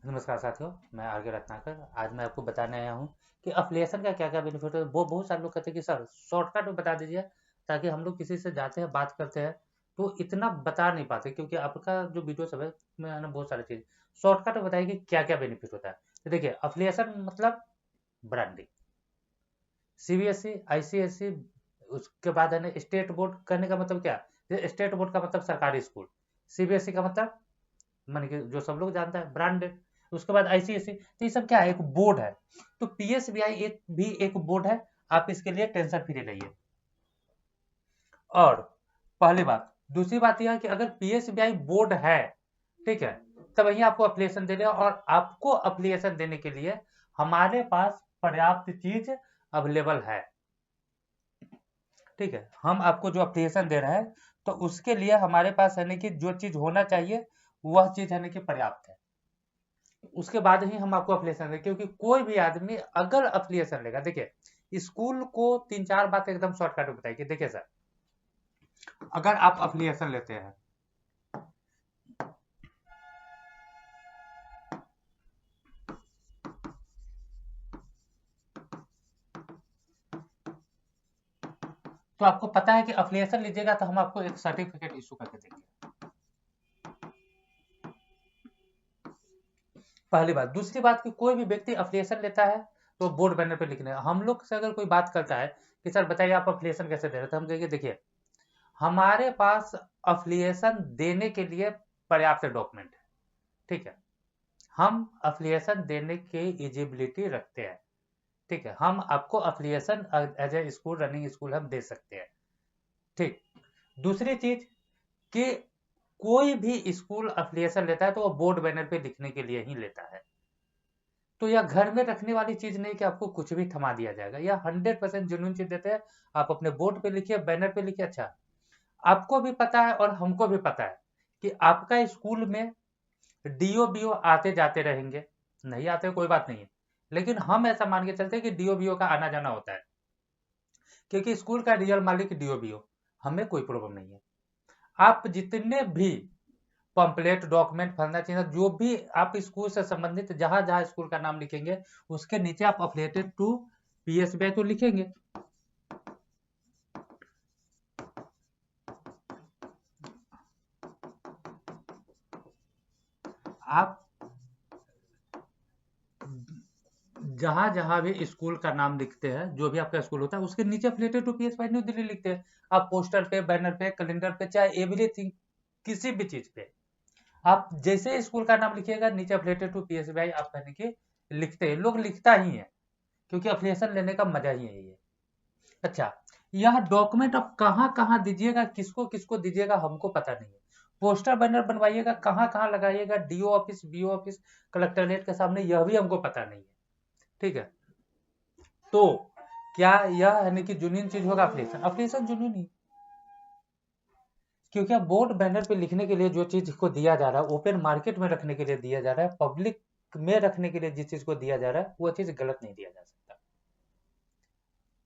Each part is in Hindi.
नमस्कार साथियों, मैं आरके रत्नाकर। आज मैं आपको बताने आया हूँ कि अफिलिएशन का क्या-क्या बेनिफिट है। वो बहुत सारे लोग कहते हैं कि सर शॉर्टकट में बता दीजिए, ताकि हम लोग किसी से जाते हैं, बात करते हैं, तो इतना बता नहीं पाते क्योंकि आपका जो वीडियो सब है उसमें है ना बहुत सारी चीज़ शॉर्टकट में बताइए कि क्या-क्या बेनिफिट होता है। तो देखिए अफिलिएशन मतलब ब्रांडिंग, सीबीएसई, आईसीएसई, उसके बाद है ना स्टेट बोर्ड करने का मतलब क्या? स्टेट बोर्ड का मतलब सरकारी स्कूल, सीबीएसई का मतलब मान के जो सब लोग जानता है ब्रांडेड। उसके बाद आईसीएसई, तो ये सब क्या है? एक बोर्ड है। तो पीएसबीआई एक भी एक बोर्ड है। आप इसके लिए टेंशन फ्री रहिए। और पहली बात, दूसरी बात यह है कि अगर पीएसबीआई बोर्ड है, ठीक है, तब वही आपको अप्लीकेशन देने और आपको अप्लीकेशन देने के लिए हमारे पास पर्याप्त चीज अवेलेबल है। ठीक है, हम आपको जो अप्लीकेशन दे रहे हैं, तो उसके लिए हमारे पास है ना कि जो चीज होना चाहिए वह चीज है ना कि पर्याप्त है। उसके बाद ही हम आपको अफिलिएशन दें, क्योंकि कोई भी आदमी अगर अफिलिएशन लेगा, देखिए स्कूल को तीन चार बात एकदम शॉर्टकट में बताइए। देखिए सर, अगर आप अफिलिएशन लेते हैं, तो आपको पता है कि अफिलिएशन लीजिएगा तो हम आपको एक सर्टिफिकेट इशू करके देंगे। पहली बात। दूसरी बात कि कोई भी व्यक्ति अफिलिएशन लेता है तो बोर्ड बैनर पे लिखने, हम लोग से अगर कोई बात करता है कि सर बताइए आप अफिलिएशन कैसे दे रहे थे, हम कहेंगे देखिए हमारे पास अफिलिएशन देने के लिए पर्याप्त डॉक्यूमेंट है। ठीक है, हम अफिलिएशन देने की एजिबिलिटी रखते हैं। ठीक है, हम आपको affiliation as a school, running school हम दे सकते हैं। ठीक। दूसरी चीज कि कोई भी स्कूल अफिलिएशन लेता है तो वो बोर्ड बैनर पे लिखने के लिए ही लेता है। तो यह घर में रखने वाली चीज नहीं कि आपको कुछ भी थमा दिया जाएगा। यह 100% जेन्युइन चीज देते हैं। आप अपने बोर्ड पे लिखिए, बैनर पे लिखिए। अच्छा, आपको भी पता है और हमको भी पता है कि आपका स्कूल में डीओ बीओ आते जाते रहेंगे। नहीं आते कोई बात नहीं है, लेकिन हम ऐसा मान के चलते हैं कि डीओ बीओ का आना जाना होता है, क्योंकि स्कूल का रियल मालिक डीओ बीओ। हमें कोई प्रॉब्लम नहीं है। आप जितने भी पंपलेट, डॉक्यूमेंट, फलना चीज जो भी आप स्कूल से संबंधित जहां जहां स्कूल का नाम लिखेंगे, उसके नीचे आप अफिलिएटेड टू पीएसबीआई तो लिखेंगे। आप जहां जहां भी स्कूल का नाम लिखते हैं, जो भी आपका स्कूल होता है, उसके नीचे अफिलिएटेड टू पीएसबीआई न्यू दिल्ली लिखते हैं। आप पोस्टर पे, बैनर पे, कैलेंडर पे, चाहे एवरीथिंग, किसी भी चीज पे आप जैसे स्कूल का नाम लिखिएगा, नीचे अफिलिएटेड टू पीएसबीआई आप कहने के लिखते हैं। लोग लिखता ही है क्योंकि अफिलिएशन लेने का मजा ही यही है। अच्छा, यह डॉक्यूमेंट आप कहाँ कहाँ दीजिएगा, किसको किसको दीजिएगा, हमको पता नहीं है। पोस्टर बैनर बनवाइएगा, कहाँ कहाँ लगाइएगा, DO office, BO office, collectorate के सामने, यह भी हमको पता नहीं है। ठीक है, तो क्या यह है कि जुनून चीज होगा? अफिलिएशन, अफिलिएशन जुनून ही, क्योंकि अब बोर्ड बैनर पे लिखने के लिए जो चीज को दिया जा रहा है, ओपन मार्केट में रखने के लिए दिया जा रहा है, पब्लिक में रखने के लिए जिस चीज को दिया जा रहा है, वो चीज गलत नहीं दिया जा सकता।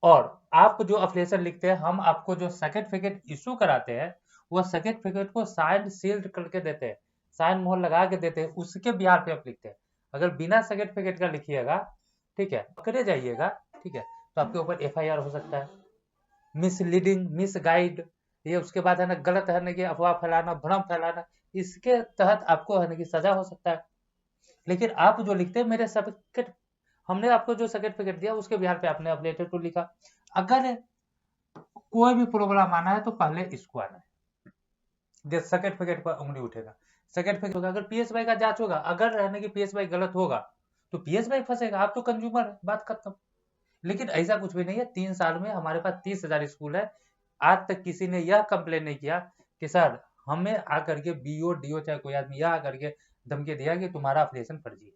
और आप जो अफिलिएशन लिखते हैं, हम आपको जो सर्टिफिकेट इशू कराते हैं, वो सर्टिफिकेट को साइन सील्ड करके देते हैं, साइन मोहर लगा के देते हैं, उसके बिहार पे आप लिखते हैं। अगर बिना सर्टिफिकेट का लिखिएगा, ठीक है, पकड़े जाइएगा, ठीक है, तो आपके ऊपर एफआईआर हो सकता है, मिसलीडिंग, मिस गाइड, ये उसके बाद है ना गलत है ना कि अफवाह फैलाना, भ्रम फैलाना, इसके तहत आपको है ना कि सजा हो सकता है। लेकिन आप जो लिखते हैं, मेरे सर्टिफिकेट, हमने आपको जो सर्टिफिकेट दिया उसके बिहार पे आपने अपडेटेड टू लिखा। अगर कोई भी प्रॉब्लम आना है तो पहले इसको आना है, सर्टिफिकेट पर उंगली उठेगा। सर्टिफिकेट होगा, अगर पीएसवाई का जांच होगा, अगर रहने की पीएसवाई गलत होगा तो पीएसवाई फंसेगा, आप तो कंज्यूमर है, बात खत्म। लेकिन ऐसा कुछ भी नहीं है। 3 साल में हमारे पास 30,000 स्कूल है। आज तक किसी ने यह कंप्लेन नहीं किया कि सर हमें आकर के बीओ डीओ चाहे कोई आदमी यह आकर के धमकी दिया कि तुम्हारा अफिलिएशन फर्जी है।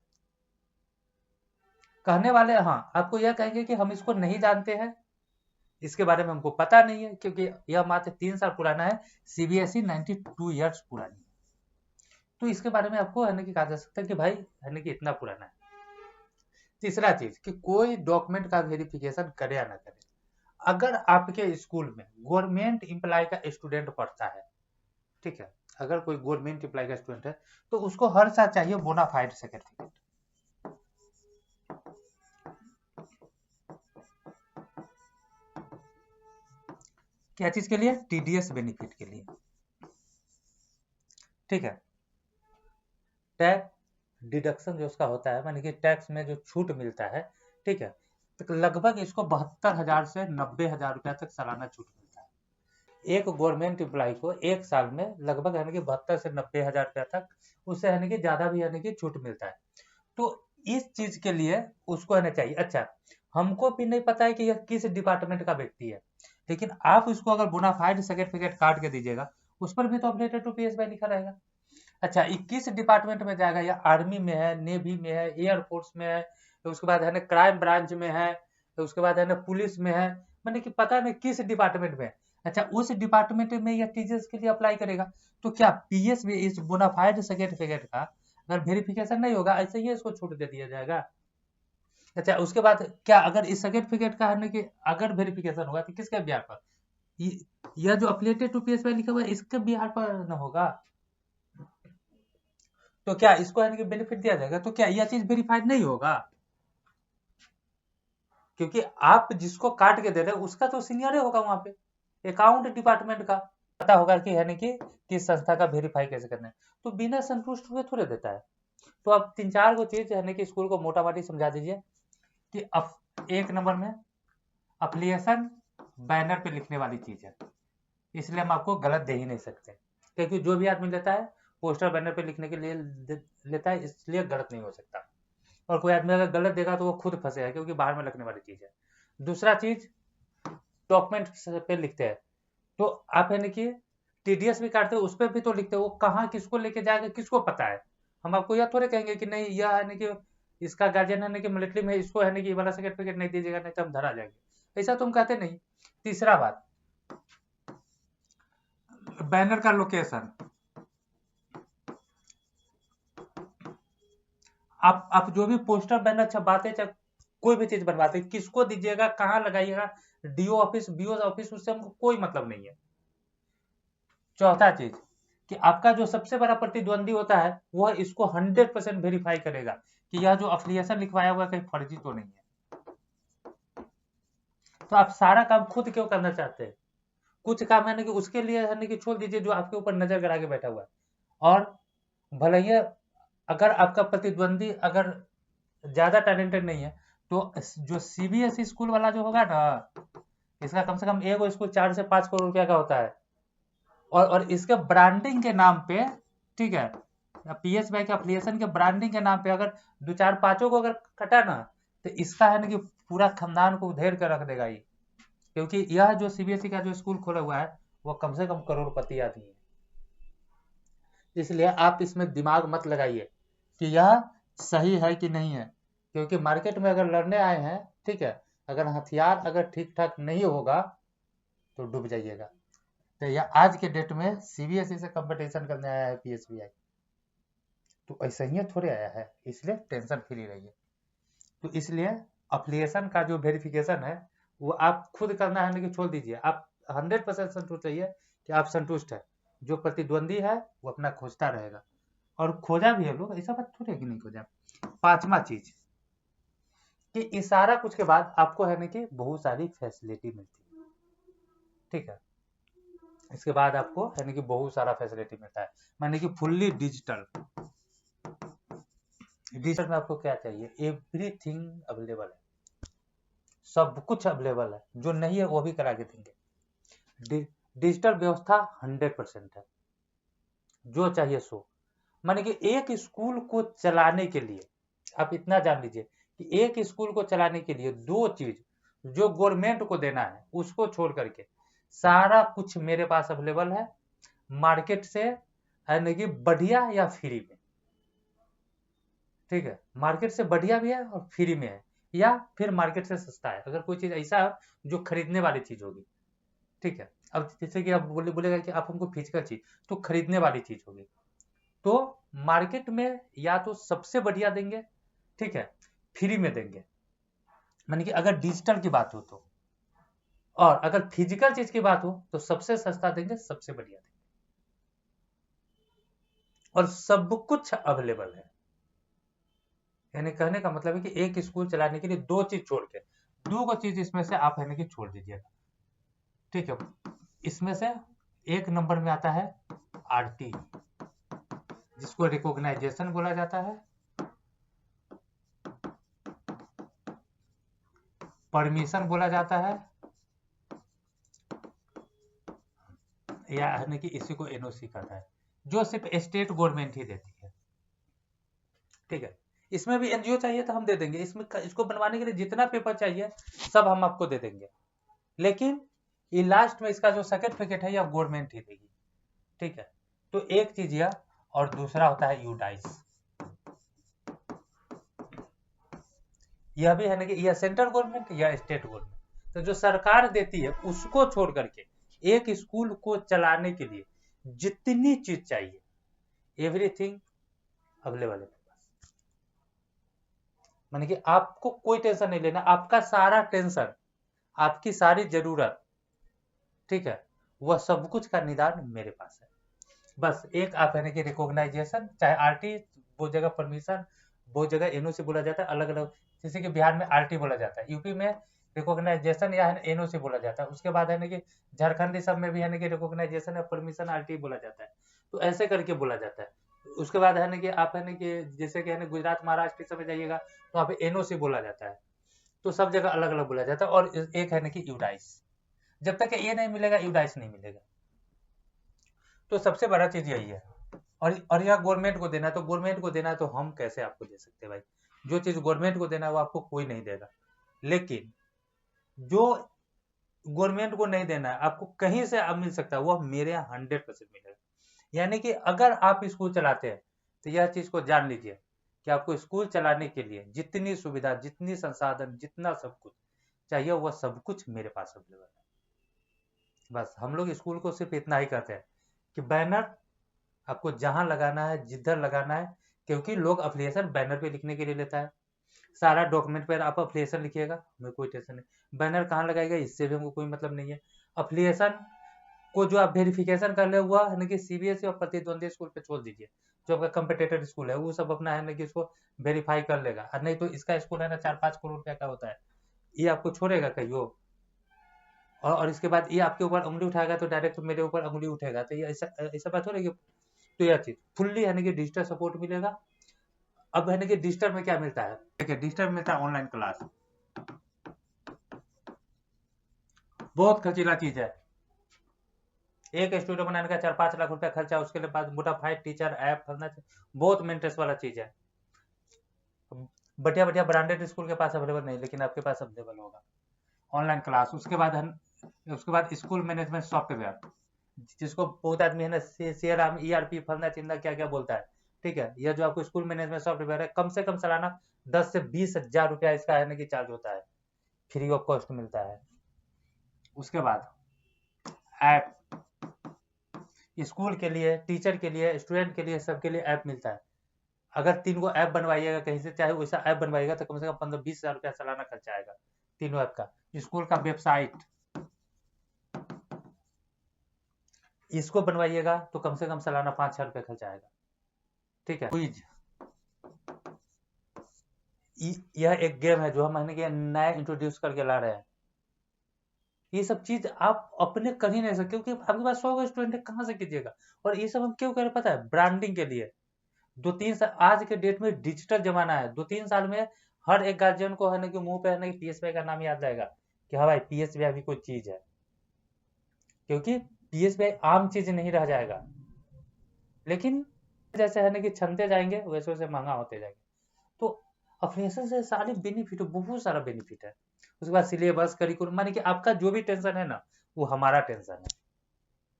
कहने वाले हाँ आपको यह कहेंगे कि हम इसको नहीं जानते हैं, इसके बारे में हमको पता नहीं है, क्योंकि यह मात्र 3 साल पुराना है। सीबीएसई 92 ईयर्स पुरानी है, तो इसके बारे में आपको है ना कि कहा जा सकता है कि भाई है ना कि इतना पुराना है। तीसरा चीज कि कोई डॉक्यूमेंट का वेरिफिकेशन करे या ना करे, अगर आपके स्कूल में गवर्नमेंट एम्प्लॉय का स्टूडेंट पढ़ता है, ठीक है, अगर कोई गवर्नमेंट एम्प्लॉय का स्टूडेंट है तो उसको हर साल चाहिए बोनाफाइड सर्टिफिकेट। क्या चीज के लिए? टीडीएस बेनिफिट के लिए, ठीक है। टैक्स डिडक्शन जो उसका होता है, मानी कि टैक्स में जो छूट मिलता है, ठीक है, तो लगभग इसको 72,000 से 90,000 रुपया तक सालाना छूट मिलता है। एक गवर्नमेंट एम्प्लॉय को एक साल में लगभग यानी कि 72 से 90,000 रुपया तक, उससे यानी कि ज्यादा भी यानी कि छूट मिलता है। तो इस चीज के लिए उसको आना चाहिए। अच्छा, हमको भी नहीं पता है कि यह किस डिपार्टमेंट का व्यक्ति है, लेकिन आप उसको अगर बोनाफाइड सर्टिफिकेट काट के दीजिएगा, उस पर भी तो अपडेटेड टू पीएसवाई लिखा रहेगा। अच्छा, 21 डिपार्टमेंट में जाएगा, या आर्मी में है, नेवी में है, एयरफोर्स में है, तो उसके बाद है ना क्राइम ब्रांच में है, तो उसके बाद है ना पुलिस में है, मैंने कि पता नहीं किस डिपार्टमेंट में है। अच्छा, उस डिपार्टमेंट में या टीचर्स के लिए अप्लाई करेगा, तो क्या पीएस में इस बोनाफाइड सर्टिफिकेट का अगर वेरिफिकेशन नहीं होगा, ऐसे ही इसको छूट दे दिया जाएगा? अच्छा, उसके बाद क्या अगर इस सर्टिफिकेट का है ना कि अगर वेरिफिकेशन होगा तो किसके बिहार पर? यह जो अफिलिएटेड टू पीएसवाई लिखा हुआ है इसके बिहार पर न होगा, तो क्या इसको यानी कि बेनिफिट दिया जाएगा? तो क्या यह चीज वेरीफाइड नहीं होगा? क्योंकि आप जिसको काट के दे रहे हैं उसका तो सीनियर होगा वहां पे, अकाउंट डिपार्टमेंट का पता होगा कि यानी कि किस संस्था का वेरीफाई कैसे करना है, तो बिना संतुष्ट हुए थोड़े देता है। तो आप 3-4 को चीज यानी कि स्कूल को मोटा मोटी समझा दीजिए कि एक नंबर में अफिलिएशन बैनर पे लिखने वाली चीज है, इसलिए हम आपको गलत दे ही नहीं सकते, क्योंकि जो भी आदमी लेता है पोस्टर बैनर पे लिखने के लिए लेता है, इसलिए गलत नहीं हो सकता। और कोई आदमी अगर गलत देगा तो वो खुद फंसेगा, क्योंकि बाहर में लगने वाली चीज है। दूसरा चीज, डॉक्यूमेंट पे लिखते हैं, तो आप यानी कि टीडीएस भी काटते हो उस पर भी तो लिखते हो, वो कहाँ किसको लेके जाएगा किसको पता है? हम आपको यह थोड़े कहेंगे कि नहीं यह है कि इसका गार्जियन है कि मिलिट्री में, इसको है कि ये वाला सर्टिफिकेट नहीं दीजिएगा नहीं तो हम धरा जाएंगे, ऐसा तो हम कहते नहीं। तीसरा बात, बैनर का लोकेशन, आप जो भी पोस्टर बैनर छपवाते चाहे कोई भी चीज बनवाते, किसको दीजिएगा, कहाँ लगाइएगा, डीओ ऑफिस, बीओ ऑफिस, उससे हमको कोई मतलब नहीं है। चौथा चीज कि आपका जो सबसे बड़ा प्रतिद्वंदी होता है वह इसको 100% वेरीफाई करेगा कि यह जो अफिलिएशन लिखवाया हुआ है कहीं फर्जी तो नहीं है। तो आप सारा काम खुद क्यों करना चाहते हैं? कुछ काम है कि उसके लिए है कि छोड़ दीजिए जो आपके ऊपर नजर गड़ा के बैठा हुआ है। और भले ही अगर आपका प्रतिद्वंदी अगर ज्यादा टैलेंटेड नहीं है, तो जो सीबीएसई स्कूल वाला जो होगा ना, इसका कम से कम एक स्कूल 4 से 5 करोड़ रुपया का होता है, और इसके ब्रांडिंग के नाम पे, ठीक है, पीएसवाई के एफिलिएशन के ब्रांडिंग के नाम पे अगर 2-4-5 को अगर कटा ना, तो इसका है ना कि पूरा खानदान को उधेड़ कर रख देगा ये, क्योंकि यह जो सीबीएसई का जो स्कूल खोला हुआ है वो कम से कम करोड़पति आदमी है। इसलिए आप इसमें दिमाग मत लगाइए कि यह सही है कि नहीं है, क्योंकि मार्केट में अगर लड़ने आए हैं, ठीक है, अगर हथियार अगर ठीक ठाक नहीं होगा तो डूब जाइएगा। तो यह आज के डेट में सीबीएसई से कंपटीशन करने आया है पीएसबीआई, तो ऐसा ही थोड़े आया है, इसलिए टेंशन फ्री रहिए। तो इसलिए अफिलिएशन का जो वेरिफिकेशन है वो आप खुद करना है कि छोड़ दीजिए, आप 100% संतुष्ट रहिए कि आप संतुष्ट है, जो प्रतिद्वंदी है वो अपना खोजता रहेगा, और खोजा भी है लोग, ऐसा बात थोड़ी है कि नहीं खोजा। पांचवा चीज कि इस सारा कुछ के बाद आपको है ना कि बहुत सारी फैसिलिटी मिलती है, ठीक है, इसके बाद आपको है ना कि बहुत सारा फैसिलिटी मिलता है, माने कि फुल्ली डिजिटल। डिजिटल में आपको क्या चाहिए? एवरीथिंग अवेलेबल है, सब कुछ अवेलेबल है, जो नहीं है वो भी करा के देंगे। डिजिटल व्यवस्था 100% है, जो चाहिए सो। माने कि एक स्कूल को चलाने के लिए आप इतना जान लीजिए कि एक स्कूल को चलाने के लिए 2 चीज जो गवर्नमेंट को देना है उसको छोड़ करके सारा कुछ मेरे पास अवेलेबल है, मार्केट से है ना कि बढ़िया या फ्री में, ठीक है, मार्केट से बढ़िया भी है और फ्री में है, या फिर मार्केट से सस्ता है अगर कोई चीज ऐसा है जो खरीदने वाली चीज होगी, ठीक है। अब जैसे कि आप बोलेगा कि आप हमको फिजिकल चीज, तो खरीदने वाली चीज होगी, तो मार्केट में या तो सबसे बढ़िया देंगे, ठीक है, फ्री में देंगे, माने कि अगर डिजिटल की बात हो तो, और अगर फिजिकल चीज की बात हो तो सबसे सस्ता देंगे, सबसे बढ़िया देंगे। और सब कुछ अवेलेबल है। यानी कहने का मतलब है कि एक स्कूल चलाने के लिए दो चीज छोड़ के, दो को चीज इसमें से आप है कि छोड़ दीजिएगा, ठीक है। इसमें से एक नंबर में आता है आरटी, जिसको रिकॉग्नाइजेशन बोला जाता है, परमिशन बोला जाता है, या है कि इसी को एनओसी कहता है, जो सिर्फ स्टेट गवर्नमेंट ही देती है, ठीक है। इसमें भी एनजीओ चाहिए तो हम दे देंगे, इसमें इसको बनवाने के लिए जितना पेपर चाहिए सब हम आपको दे देंगे, लेकिन ये लास्ट में इसका जो सर्टिफिकेट है यह गवर्नमेंट ही देगी, ठीक है। तो एक चीज यह, और दूसरा होता है यूडाइस, यह भी है ना कि यह सेंट्रल गवर्नमेंट या स्टेट गवर्नमेंट, तो जो सरकार देती है उसको छोड़ करके एक स्कूल को चलाने के लिए जितनी चीज चाहिए एवरीथिंग अवेलेबल है, माने कि आपको कोई टेंशन नहीं लेना, आपका सारा टेंशन, आपकी सारी जरूरत, ठीक है, वह सब कुछ का निदान मेरे पास है। बस एक आप है कि रिकॉग्नाइजेशन, चाहे आरटी, वो जगह परमिशन, वो जगह एनओसी बोला जाता है, अलग अलग, जैसे कि बिहार में आरटी बोला जाता है, यूपी में रिकॉग्नाइजेशन या एनओसी बोला जाता है, उसके बाद है ना कि झारखंड सब में भी है ना कि रिकॉग्नाइजेशन या परमिशन आरटी बोला जाता है, तो ऐसे करके बोला जाता है। उसके बाद है ना कि आप है ना कि जैसे कि है ना गुजरात महाराष्ट्र सब में जाइएगा तो वहाँ पे एनओसी बोला जाता है, तो सब जगह अलग अलग बोला जाता है। और एक है ना कि यूडाइस, जब तक ये नहीं मिलेगा यूडाइस नहीं मिलेगा, तो सबसे बड़ा चीज यही है। और यह गवर्नमेंट को देना है, तो गवर्नमेंट को देना है तो हम कैसे आपको दे सकते हैं भाई, जो चीज गवर्नमेंट को देना है वो आपको कोई नहीं देगा, लेकिन जो गवर्नमेंट को नहीं देना है आपको कहीं से अब मिल सकता है, वो मेरे यहाँ 100% मिलेगा। यानी कि अगर आप स्कूल चलाते हैं तो यह चीज को जान लीजिए कि आपको स्कूल चलाने के लिए जितनी सुविधा, जितनी संसाधन, जितना सब कुछ चाहिए वह सब कुछ मेरे पास अवेलेबल है। बस हम लोग स्कूल को सिर्फ इतना ही कहते हैं कि बैनर आपको जहां लगाना है, जिधर लगाना है, क्योंकि लोग अफिलिएशन बैनर पे लिखने के लिए लेता है, सारा डॉक्यूमेंट पर आप अफिलिएशन लिखिएगा, हमें कोई टेंशन नहीं, बैनर कहाँ लगाएगा इससे भी हमको कोई मतलब नहीं है। अफिलिएशन को जो आप वेरिफिकेशन कर ले हुआ है ना कि सीबीएसई और प्रतिद्वंदी स्कूल पे छोड़ दीजिए, जो आपका कंपिटेटिव स्कूल है वो सब अपना है ना कि इसको वेरीफाई कर लेगा, और नहीं तो इसका स्कूल है ना 4-5 करोड़ रुपया का होता है, ये आपको छोड़ेगा कहियो, और इसके बाद ये आपके ऊपर उंगली उठाएगा तो डायरेक्ट मेरे ऊपर उंगली उठेगा, तो ये ऐसा ऐसा बात हो रही है। तो यह चीज फुल्ली है ना कि डिजिटल सपोर्ट मिलेगा। अब है ना कि डिजिटल में क्या मिलता है, देखिए डिजिटल में मिलता है ऑनलाइन क्लास, बहुत खर्चीला चीज है, एक स्टूडियो बनाने का 4-5 लाख रुपया खर्चा, उसके लिए बाद मोटाफाइड टीचर ऐप फलना, बहुत मेंटेनेंस वाला चीज है। बढ़िया बढ़िया ब्रांडेड स्कूल के पास अवेलेबल नहीं, लेकिन आपके पास अवेलेबल होगा ऑनलाइन क्लास। उसके बाद स्कूल मैनेजमेंट सॉफ्टवेयर, जिसको बहुत आदमी है ना सीआरएम, ईआरपी फलना चिंदा क्या क्या बोलता है, ठीक है। यह जो आपको स्कूल मैनेजमेंट सॉफ्टवेयर है, कम से कम सालाना 10 से 20 हजार रुपया इसका है ना कि चार्ज होता है, फ्री ऑफ कॉस्ट मिलता है। उसके बाद ऐप, स्कूल के लिए, टीचर के लिए, स्टूडेंट के लिए, सबके लिए ऐप मिलता है। अगर 3 गो ऐप बनवाइएगा कहीं से, चाहे वैसा ऐप बनवाइएगा तो कम से कम 15-20 हजार रुपया सालाना खर्चा आएगा तीनों ऐप का। स्कूल का वेबसाइट इसको बनवाइएगा तो कम से कम सालाना 5-6 रुपया खर्चा आएगा, ठीक है। क्विज, यह एक गेम है जो हम नया इंट्रोड्यूस करके ला रहे हैं, ये सब चीज आप अपने कर ही नहीं सकते क्योंकि आपके पास 100 स्टूडेंट है, कहाँ से कीजिएगा। और ये सब हम क्यों कर रहे हैं पता है, ब्रांडिंग के लिए। 2-3 साल आज के डेट में डिजिटल जमाना है, 2-3 साल में हर एक गार्जियन को है ना कि मुंह पे है ना कि पीएसबीआई का नाम याद रहेगा कि हाँ भाई पीएसबीआई भी कोई चीज है, क्योंकि पीएसबीआई आम चीज नहीं रह जाएगा, लेकिन जैसे है ना कि छनते जाएंगे वैसे वैसे महंगा होते जाएंगे। तो अफिलिएशन से सारे बेनिफिट, बहुत सारा बेनिफिट है। उसके बाद सिलेबस, करिकुलम, माने कि आपका जो भी टेंशन है ना वो हमारा टेंशन है,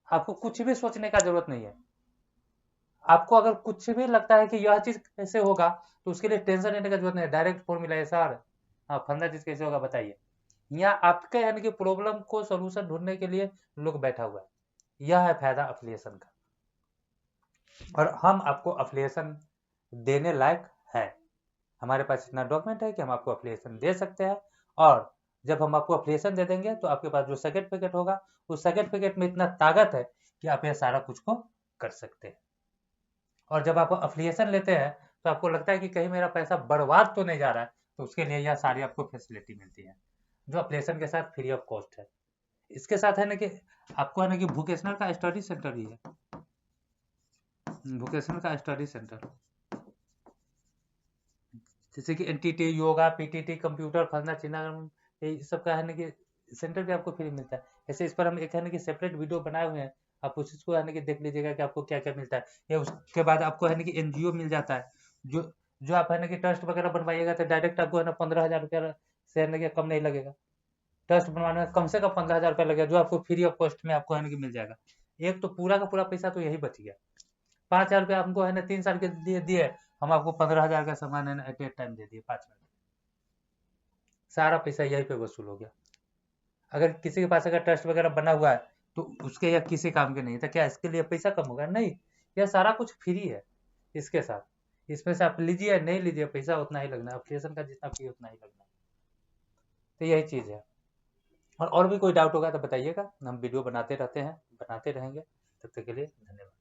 आपको कुछ भी सोचने का जरूरत नहीं है। आपको अगर कुछ भी लगता है कि यह चीज कैसे होगा तो उसके लिए टेंशन लेने का जरूरत नहीं है, डायरेक्ट फॉर्मूला है सर, हाँ फंदा चीज कैसे होगा बताइए। यहाँ आपके यानी कि प्रॉब्लम को सोल्यूशन ढूंढने के लिए लोग बैठा हुआ है, यह है फायदा अफिलिएशन का। और हम आपको अफिलिएशन देने लायक है, हमारे पास इतना डॉक्यूमेंट है कि हम आपको अफिलिएशन दे सकते हैं। और जब हम आपको अफिलिएशन दे देंगे तो आपके पास जो सर्टिफिकेट होगा उस सर्टिफिकेट में इतना ताकत है कि आप यह सारा कुछ को कर सकते हैं। और जब आप अफिलिएशन लेते हैं तो आपको लगता है कि कहीं मेरा पैसा बर्बाद तो नहीं जा रहा है, तो उसके लिए यह सारी आपको फैसिलिटी मिलती है जो अफिलिएशन के साथ फ्री ऑफ कॉस्ट है। इसके साथ है ना कि आपको है ना कि वोकेशनल का स्टडी सेंटर भी है, वोकेशनल का स्टडी सेंटर, जैसे कि एनटीटी, योगा, पीटीटी, कंप्यूटर, फलना चिना, ये सब का है ना कि सेंटर भी आपको फ्री मिलता है। ऐसे इस पर हम एक है ना कि सेपरेट वीडियो बनाए हुए हैं, आप उसको है ना कि देख लीजिएगा कि आपको क्या क्या मिलता है। या उसके बाद आपको है ना कि एनजीओ मिल जाता है, जो जो आप है ना कि ट्रस्ट वगैरह बनवाइएगा तो डायरेक्ट आपको है ना 15,000 रुपया से है ना कि कम नहीं लगेगा। ट्रस्ट बनवाने में कम से कम 15,000 रुपया लगेगा, जो आपको फ्री ऑफ कॉस्ट में आपको है ना कि मिल जाएगा। एक तो पूरा का पूरा पैसा तो यही बच गया। 5,000 रुपया हमको है ना 3 साल के लिए दिए, हम आपको 15,000 का सामान है ना एट ए टाइम दे दिए 5 मिनट। सारा पैसा यहीं पे वसूल हो गया। अगर किसी के पास अगर ट्रस्ट वगैरह बना हुआ है तो उसके या किसी काम के नहीं, तो क्या इसके लिए पैसा कम होगा? नहीं, यह सारा कुछ फ्री है इसके साथ। इसमें से आप लीजिए नहीं लीजिए, पैसा उतना ही लगना है, एप्लीकेशन का जितना फी उतना ही लगना है। तो यही चीज़ है। और भी कोई डाउट होगा तो बताइएगा, हम वीडियो बनाते रहते हैं, बनाते रहेंगे। तब तक के लिए धन्यवाद।